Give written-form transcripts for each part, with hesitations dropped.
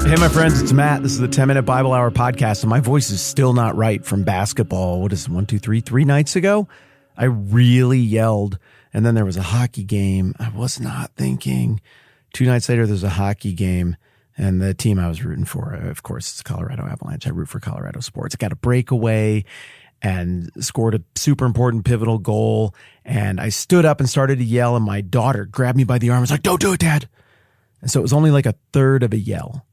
Hey, my friends, it's Matt. This is the 10-Minute Bible Hour podcast, and my voice is still not right from basketball. What is it, 1, 2, 3, 3 nights ago? I really yelled, and then there was a hockey game. I was not thinking. 2 nights later, there's a hockey game, and the team I was rooting for, of course, it's Colorado Avalanche. I root for Colorado sports. I got a breakaway and scored a super important pivotal goal, and I stood up and started to yell, and my daughter grabbed me by the arm and was like, "Don't do it, Dad." And so it was only like a third of a yell,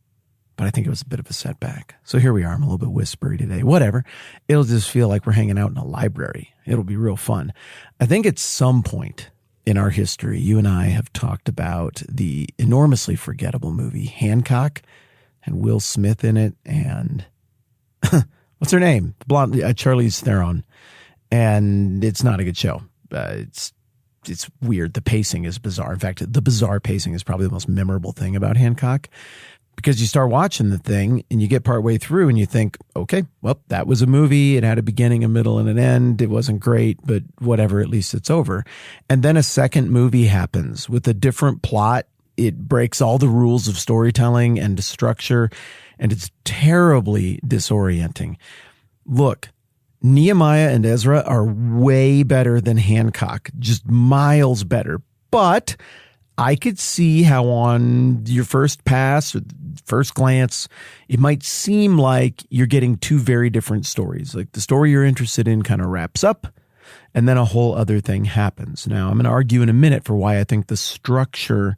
but I think it was a bit of a setback. So here we are. I'm a little bit whispery today. Whatever. It'll just feel like we're hanging out in a library. It'll be real fun. I think at some point in our history, you and I have talked about the enormously forgettable movie Hancock and Will Smith in it. And what's her name? The blonde, Charlize Theron. And it's not a good show. It's weird. The pacing is bizarre. In fact, the bizarre pacing is probably the most memorable thing about Hancock, because you start watching the thing and you get partway through and you think, okay, well, that was a movie. It had a beginning, a middle, and an end. It wasn't great, but whatever, at least it's over. And then a second movie happens with a different plot. It breaks all the rules of storytelling and structure, and it's terribly disorienting. Look, Nehemiah and Ezra are way better than Hancock, just miles better. But I could see how on your first pass or first glance, it might seem like you're getting 2 very different stories. Like the story you're interested in kind of wraps up, and then a whole other thing happens. Now, I'm going to argue in a minute for why I think the structure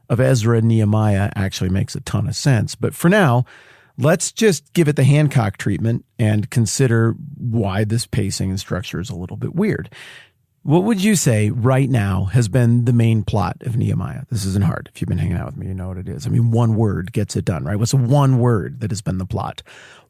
of Ezra and Nehemiah actually makes a ton of sense. But for now, let's just give it the Hancock treatment and consider why this pacing and structure is a little bit weird. What would you say right now has been the main plot of Nehemiah? This isn't hard. If you've been hanging out with me, you know what it is. I mean, one word gets it done, right? What's the one word that has been the plot?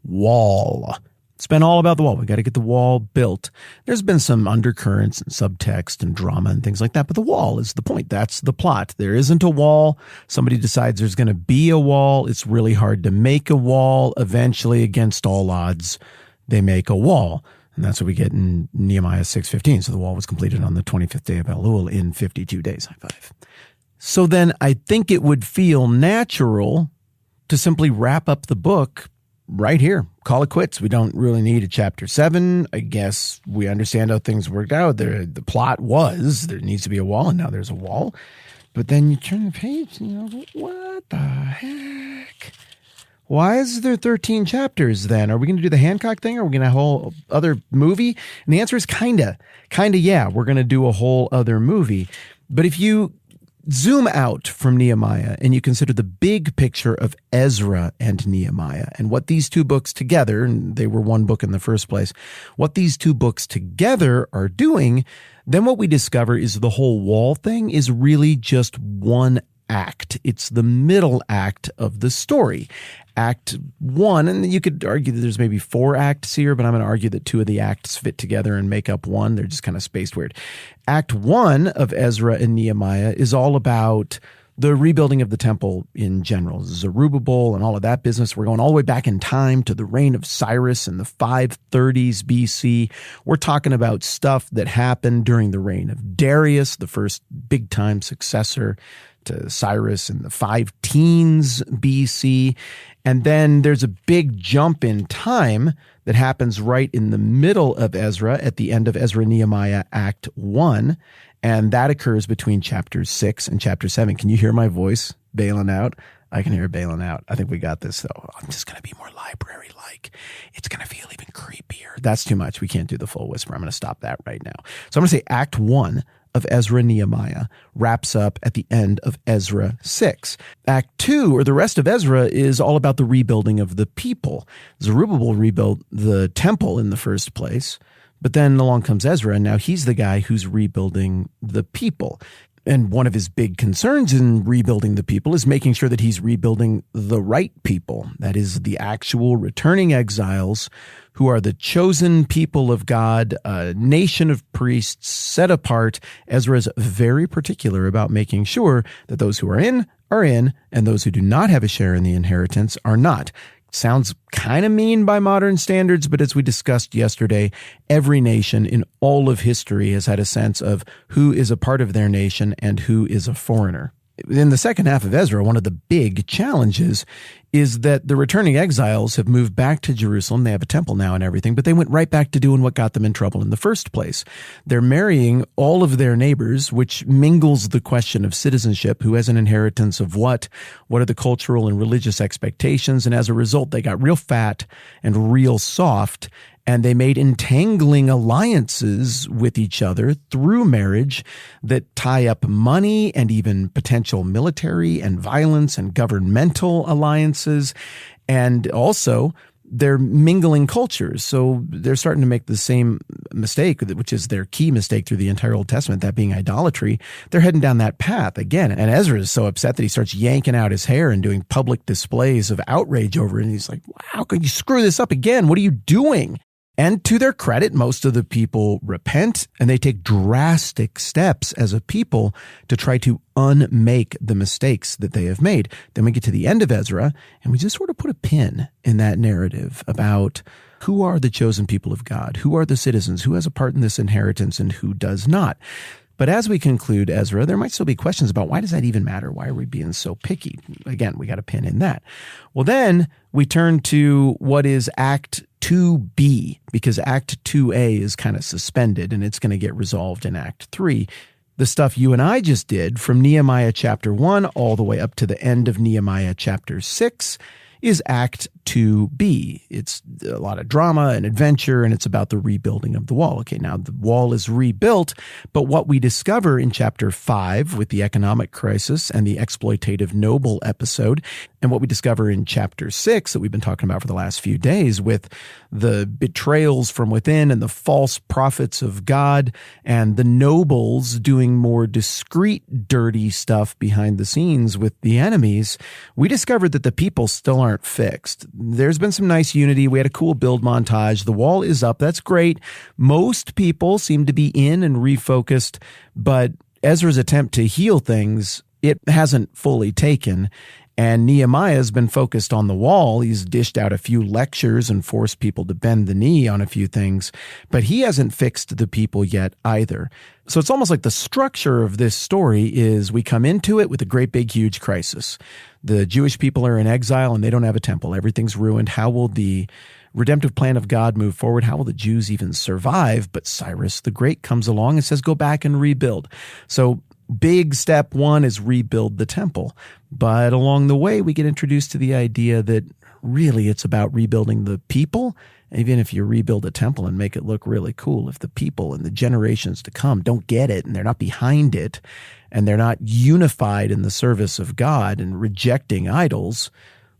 Wall. It's been all about the wall. We got to get the wall built. There's been some undercurrents and subtext and drama and things like that, but the wall is the point. That's the plot. There isn't a wall. Somebody decides there's going to be a wall. It's really hard to make a wall. Eventually, against all odds, they make a wall. And that's what we get in Nehemiah 6:15. So the wall was completed on the 25th day of Elul in 52 days. High five. So then I think it would feel natural to simply wrap up the book right here. Call it quits. We don't really need a chapter 7. I guess we understand how things worked out. The plot was there needs to be a wall, and now there's a wall. But then you turn the page and you go, what the heck? Why is there 13 chapters then? Are we going to do the Hancock thing? Or are we going to have a whole other movie? And the answer is kinda, yeah, we're going to do a whole other movie. But if you zoom out from Nehemiah and you consider the big picture of Ezra and Nehemiah and what these 2 books together, and they were one book in the first place, what these 2 books together are doing, then what we discover is the whole wall thing is really just one act. It's the middle act of the story. Act 1, and you could argue that there's maybe 4 acts here, but I'm going to argue that 2 of the acts fit together and make up one. They're just kind of spaced weird. Act 1 of Ezra and Nehemiah is all about the rebuilding of the temple in general. Zerubbabel and all of that business. We're going all the way back in time to the reign of Cyrus in the 530s BC. We're talking about stuff that happened during the reign of Darius, the first big-time successor to Cyrus in the 5 teens BC. And then there's a big jump in time that happens right in the middle of Ezra at the end of Ezra Nehemiah Act 1. And that occurs between chapters 6 and chapter 7. Can you hear my voice bailing out? I can hear it bailing out. I think we got this, though. I'm just going to be more library-like. It's going to feel even creepier. That's too much. We can't do the full whisper. I'm going to stop that right now. So I'm going to say Act 1 of Ezra Nehemiah wraps up at the end of Ezra 6. Act 2, or the rest of Ezra, is all about the rebuilding of the people. Zerubbabel rebuilt the temple in the first place, but then along comes Ezra, and now he's the guy who's rebuilding the people. And one of his big concerns in rebuilding the people is making sure that he's rebuilding the right people. That is, the actual returning exiles who are the chosen people of God, a nation of priests set apart. Ezra is very particular about making sure that those who are in, and those who do not have a share in the inheritance are not. Sounds kind of mean by modern standards, but as we discussed yesterday, every nation in all of history has had a sense of who is a part of their nation and who is a foreigner. In the second half of Ezra, one of the big challenges is that the returning exiles have moved back to Jerusalem. They have a temple now and everything, but they went right back to doing what got them in trouble in the first place. They're marrying all of their neighbors, which mingles the question of citizenship, who has an inheritance of what are the cultural and religious expectations, and as a result, they got real fat and real soft, and they made entangling alliances with each other through marriage that tie up money and even potential military and violence and governmental alliances. And also, they're mingling cultures. So they're starting to make the same mistake, which is their key mistake through the entire Old Testament, that being idolatry. They're heading down that path again. And Ezra is so upset that he starts yanking out his hair and doing public displays of outrage over it. And he's like, wow, how could you screw this up again? What are you doing? And to their credit, most of the people repent and they take drastic steps as a people to try to unmake the mistakes that they have made. Then we get to the end of Ezra and we just sort of put a pin in that narrative about who are the chosen people of God, who are the citizens, who has a part in this inheritance and who does not. But as we conclude Ezra, there might still be questions about why does that even matter? Why are we being so picky? Again, we got a pin in that. Well, then we turn to what is Act 2B, because Act 2A is kind of suspended and it's going to get resolved in Act 3. The stuff you and I just did from Nehemiah chapter 1 all the way up to the end of Nehemiah chapter 6 is Act 2B. It's a lot of drama and adventure, and it's about the rebuilding of the wall. Okay, now the wall is rebuilt, but what we discover in chapter 5 with the economic crisis and the exploitative noble episode, and what we discover in chapter 6 that we've been talking about for the last few days with the betrayals from within and the false prophets of God and the nobles doing more discreet, dirty stuff behind the scenes with the enemies, we discovered that the people still aren't fixed. There's been some nice unity. We had a cool build montage. The wall is up. That's great. Most people seem to be in and refocused, but Ezra's attempt to heal things, it hasn't fully taken. And Nehemiah has been focused on the wall. He's dished out a few lectures and forced people to bend the knee on a few things, but he hasn't fixed the people yet either. So it's almost like the structure of this story is we come into it with a great big huge crisis. The Jewish people are in exile and they don't have a temple. Everything's ruined. How will the redemptive plan of God move forward? How will the Jews even survive? But Cyrus the Great comes along and says, go back and rebuild. So big step one is rebuild the temple. But along the way, we get introduced to the idea that really it's about rebuilding the people. Even if you rebuild a temple and make it look really cool, if the people and the generations to come don't get it and they're not behind it and they're not unified in the service of God and rejecting idols,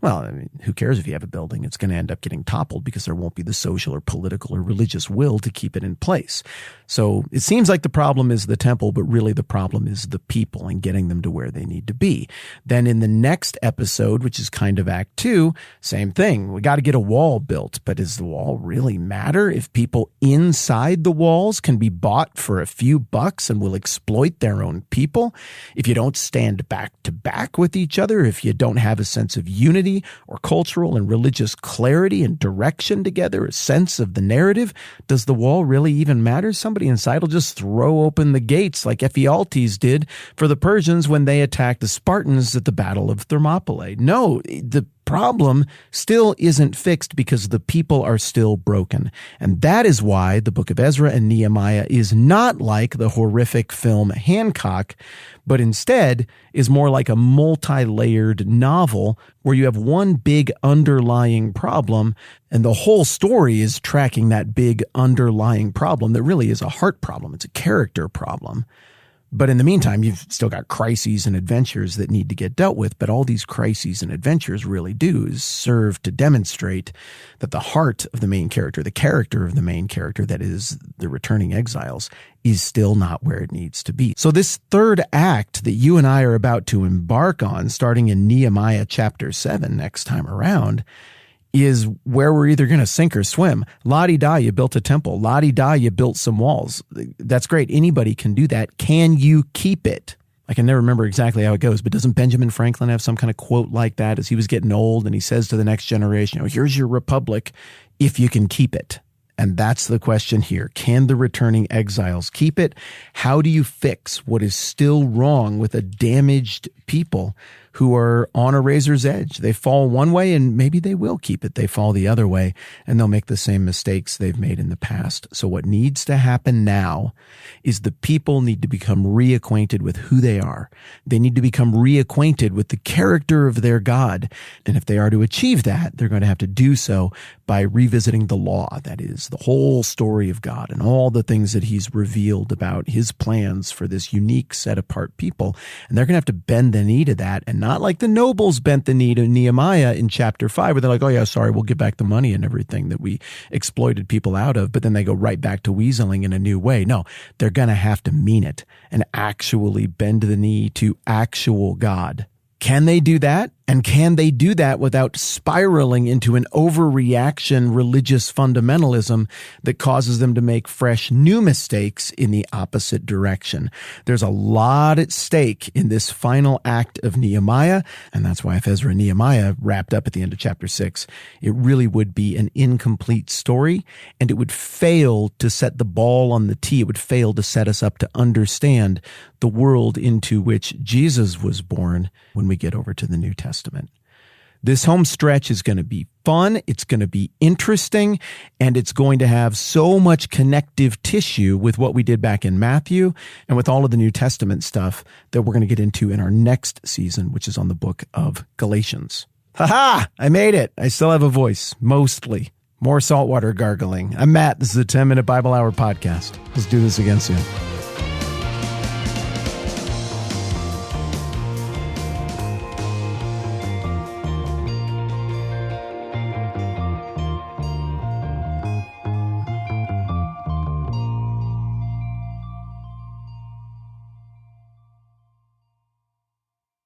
well, I mean, who cares if you have a building? It's going to end up getting toppled because there won't be the social or political or religious will to keep it in place. So it seems like the problem is the temple, but really the problem is the people and getting them to where they need to be. Then in the next episode, which is kind of Act 2, same thing. We got to get a wall built, but does the wall really matter if people inside the walls can be bought for a few bucks and will exploit their own people? If you don't stand back to back with each other, if you don't have a sense of unity or cultural and religious clarity and direction together, a sense of the narrative, does the wall really even matter? Somebody inside will just throw open the gates like Ephialtes did for the Persians when they attacked the Spartans at the Battle of Thermopylae. No, the problem still isn't fixed because the people are still broken. And that is why the book of Ezra and Nehemiah is not like the horrific film Hancock, but instead is more like a multi-layered novel where you have one big underlying problem and the whole story is tracking that big underlying problem that really is a heart problem. It's a character problem. But in the meantime, you've still got crises and adventures that need to get dealt with. But all these crises and adventures really do is serve to demonstrate that the heart of the main character, the character of the main character, that is the returning exiles, is still not where it needs to be. So this third act that you and I are about to embark on, starting in Nehemiah chapter 7 next time around, is where we're either going to sink or swim. La-di-da, you built a temple. La-di-da, you built some walls. That's great. Anybody can do that. Can you keep it? I can never remember exactly how it goes, but doesn't Benjamin Franklin have some kind of quote like that as he was getting old and he says to the next generation, here's your republic if you can keep it. And that's the question here. Can the returning exiles keep it? How do you fix what is still wrong with a damaged people who are on a razor's edge? They fall one way and maybe they will keep it. They fall the other way and they'll make the same mistakes they've made in the past. So what needs to happen now is the people need to become reacquainted with who they are. They need to become reacquainted with the character of their God. And if they are to achieve that, they're going to have to do so by revisiting the law. That is the whole story of God and all the things that he's revealed about his plans for this unique set apart people. And they're going to have to bend the knee to that, and not like the nobles bent the knee to Nehemiah in chapter 5, where they're like, oh yeah, sorry, we'll give back the money and everything that we exploited people out of. But then they go right back to weaseling in a new way. No, they're going to have to mean it and actually bend the knee to actual God. Can they do that? And can they do that without spiraling into an overreaction religious fundamentalism that causes them to make fresh new mistakes in the opposite direction? There's a lot at stake in this final act of Nehemiah, and that's why if Ezra and Nehemiah wrapped up at the end of chapter 6, it really would be an incomplete story, and it would fail to set the ball on the tee. It would fail to set us up to understand the world into which Jesus was born when we get over to the New Testament. This home stretch is going to be fun, it's going to be interesting, and it's going to have so much connective tissue with what we did back in Matthew and with all of the New Testament stuff that we're going to get into in our next season, which is on the book of Galatians. Ha-ha! I made it. I still have a voice, mostly. More saltwater gargling. I'm Matt. This is the 10-Minute Bible Hour podcast. Let's do this again soon.